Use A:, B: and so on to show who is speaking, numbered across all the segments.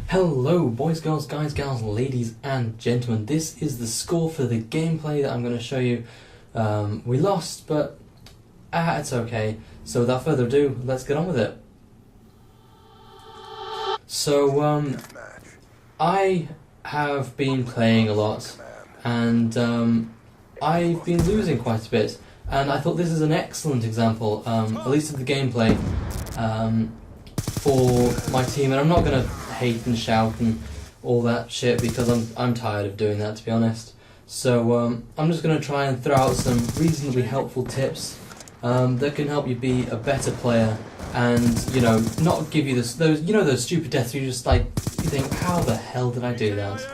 A: Hello boys, girls, guys, gals, ladies and gentlemen. This is the score for the gameplay that I'm going to show you. We lost, but it's okay. So without further ado, let's get on with it. So I have been playing a lot and I've been losing quite a bit, and I thought this is an excellent example, at least of the gameplay for my team. And I'm not going to hate and shout and all that shit because I'm tired of doing that, to be honest. So I'm just going to try and throw out some reasonably helpful tips that can help you be a better player, and not give you those stupid deaths where you just you think, how the hell did I do that?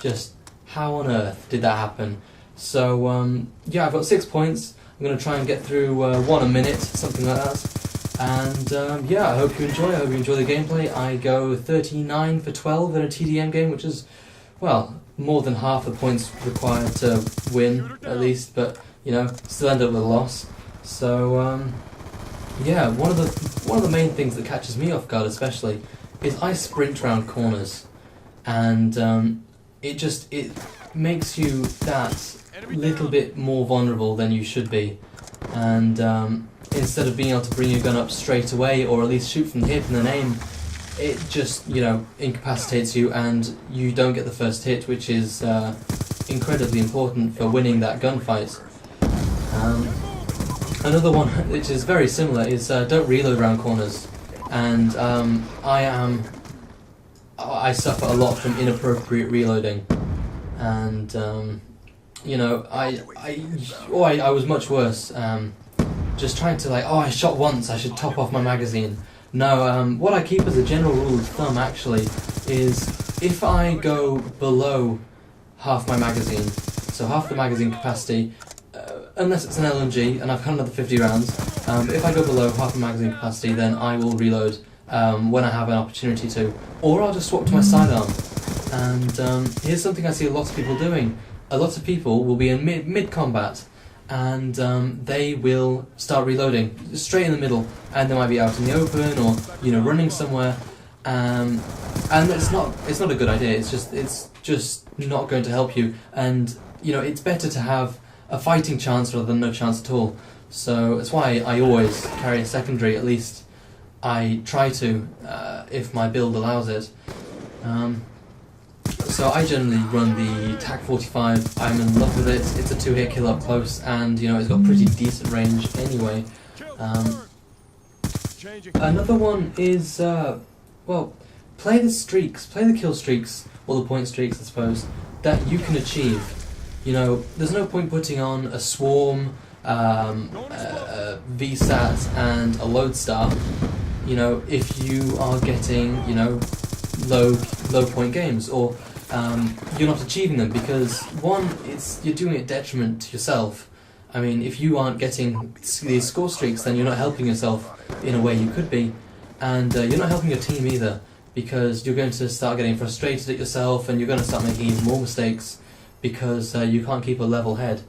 A: Just how on earth did that happen? So yeah, I've got 6 points. I'm going to try and get through one a minute, something like that. And yeah, I hope you enjoy. I hope you enjoy the gameplay. I go 39 for 12 in a TDM game, which is, well, more than half the points required to win, at least. But still end up with a loss. So yeah, one of the main things that catches me off guard, especially, is I sprint around corners, and it makes you that little bit more vulnerable than you should be, and instead of being able to bring your gun up straight away, or at least shoot from the hip and then aim, it just incapacitates you and you don't get the first hit, which is incredibly important for winning that gunfight. Another one which is very similar is don't reload around corners, and I suffer a lot from inappropriate reloading, and I was much worse. Just trying to I shot once, I should top off my magazine. No, what I keep as a general rule of thumb actually is if I go below half my magazine, so half the magazine capacity, unless it's an LMG and I've got another 50 rounds, if I go below half the magazine capacity, then I will reload when I have an opportunity to, or I'll just swap to my sidearm. And here's something I see a lot of people doing. A lot of people will be in mid-combat, and they will start reloading straight in the middle, and they might be out in the open or running somewhere, and it's not a good idea. It's just not going to help you, and it's better to have a fighting chance rather than no chance at all. So that's why I always carry a secondary. At least I try to, if my build allows it. So I generally run the TAC-45. I'm in love with it. It's a 2-hit kill up close, and it's got pretty decent range anyway. Another one is well, play the kill streaks, or the point streaks, I suppose, that you can achieve. There's no point putting on a swarm, a VSAT, and a lodestar. If you are getting low point games, or you're not achieving them, because one, you're doing it detriment to yourself. I mean, if you aren't getting these score streaks, then you're not helping yourself in a way you could be, and you're not helping your team either, because you're going to start getting frustrated at yourself, and you're going to start making even more mistakes because you can't keep a level head,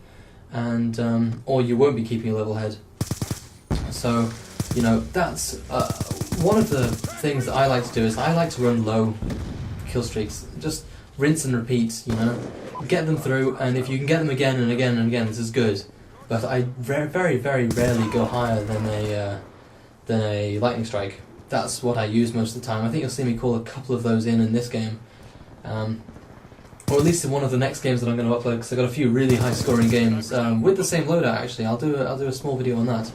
A: and or you won't be keeping a level head. So that's one of the things that I like to do, is I like to run low kill streaks. Just rinse and repeat, get them through, and if you can get them again and again and again, this is good. But I very, very, very rarely go higher than a lightning strike. That's what I use most of the time. I think you'll see me call a couple of those in this game, or at least in one of the next games that I'm going to upload, because I've got a few really high scoring games with the same loadout. Actually, I'll do a small video on that.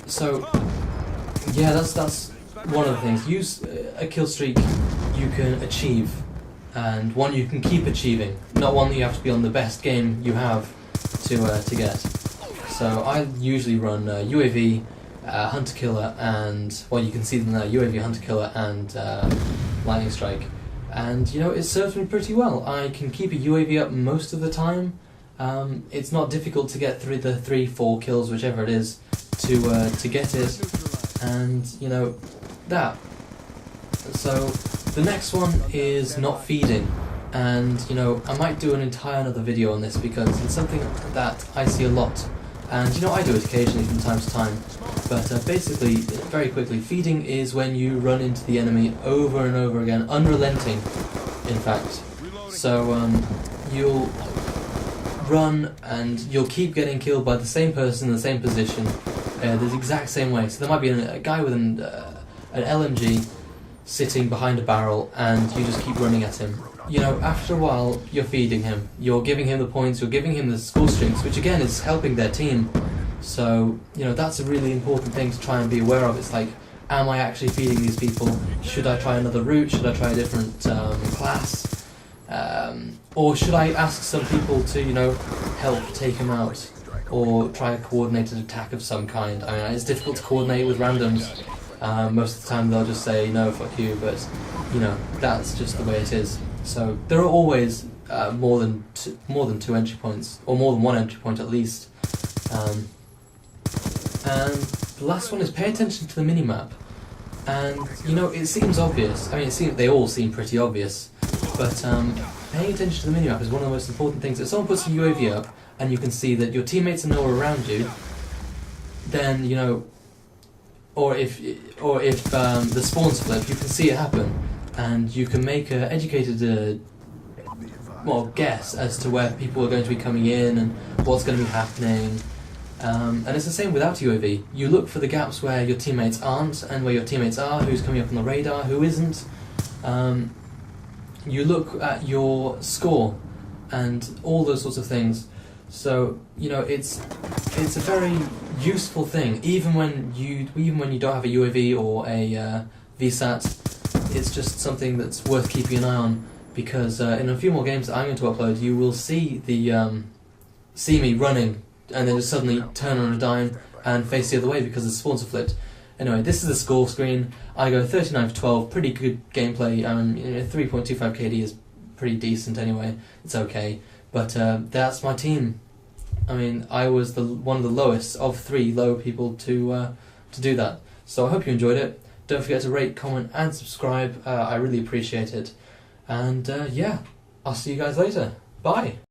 A: So yeah, that's one of the things. Use a kill streak you can achieve, and one you can keep achieving, not one that you have to be on the best game you have to get. So I usually run UAV, Hunter Killer, and, well, you can see them there, UAV, Hunter Killer, and Lightning Strike. And it serves me pretty well. I can keep a UAV up most of the time. It's not difficult to get through the 3-4 kills, whichever it is, to get it, and that. So the next one is not feeding, and I might do an entire another video on this, because it's something that I see a lot And you know, I do it occasionally from time to time. But basically, very quickly, feeding is when you run into the enemy over and over again, unrelenting, in fact. So you'll run and you'll keep getting killed by the same person in the same position, the exact same way. So there might be a guy with an LMG sitting behind a barrel, and you just keep running at him. You know, after a while, you're feeding him, you're giving him the points, you're giving him the score streaks, which again is helping their team. So, you know, that's a really important thing to try and be aware of. It's like, am I actually feeding these people? Should I try another route? Should I try a different class? Or should I ask some people to, you know, help take him out? Or try a coordinated attack of some kind? I mean, it's difficult to coordinate with randoms. Most of the time they'll just say, no, fuck you, but, you know, that's just the way it is. So there are always more than two entry points, or more than one entry point at least. And the last one is pay attention to the minimap. And, you know, it seems obvious. I mean, they all seem pretty obvious. But paying attention to the minimap is one of the most important things. If someone puts a UAV up, and you can see that your teammates are nowhere around you, then, you know, or if the spawns flip, you can see it happen, and you can make an educated guess as to where people are going to be coming in and what's going to be happening. And it's the same without UAV. You look for the gaps where your teammates aren't, and where your teammates are, who's coming up on the radar, who isn't. You look at your score and all those sorts of things. So, you know, it's a very useful thing, even when you don't have a UAV or a VSAT. It's just something that's worth keeping an eye on, because in a few more games that I'm going to upload, you will see me running and then just suddenly turn on a dime and face the other way because the spawns are flipped. Anyway, this is the score screen. I go 39 for 12, pretty good gameplay. 3.25 KD is pretty decent anyway. It's okay. But that's my team. I mean, I was one of the lowest of 3 low people to do that. So I hope you enjoyed it. Don't forget to rate, comment and subscribe. I really appreciate it. And yeah, I'll see you guys later. Bye!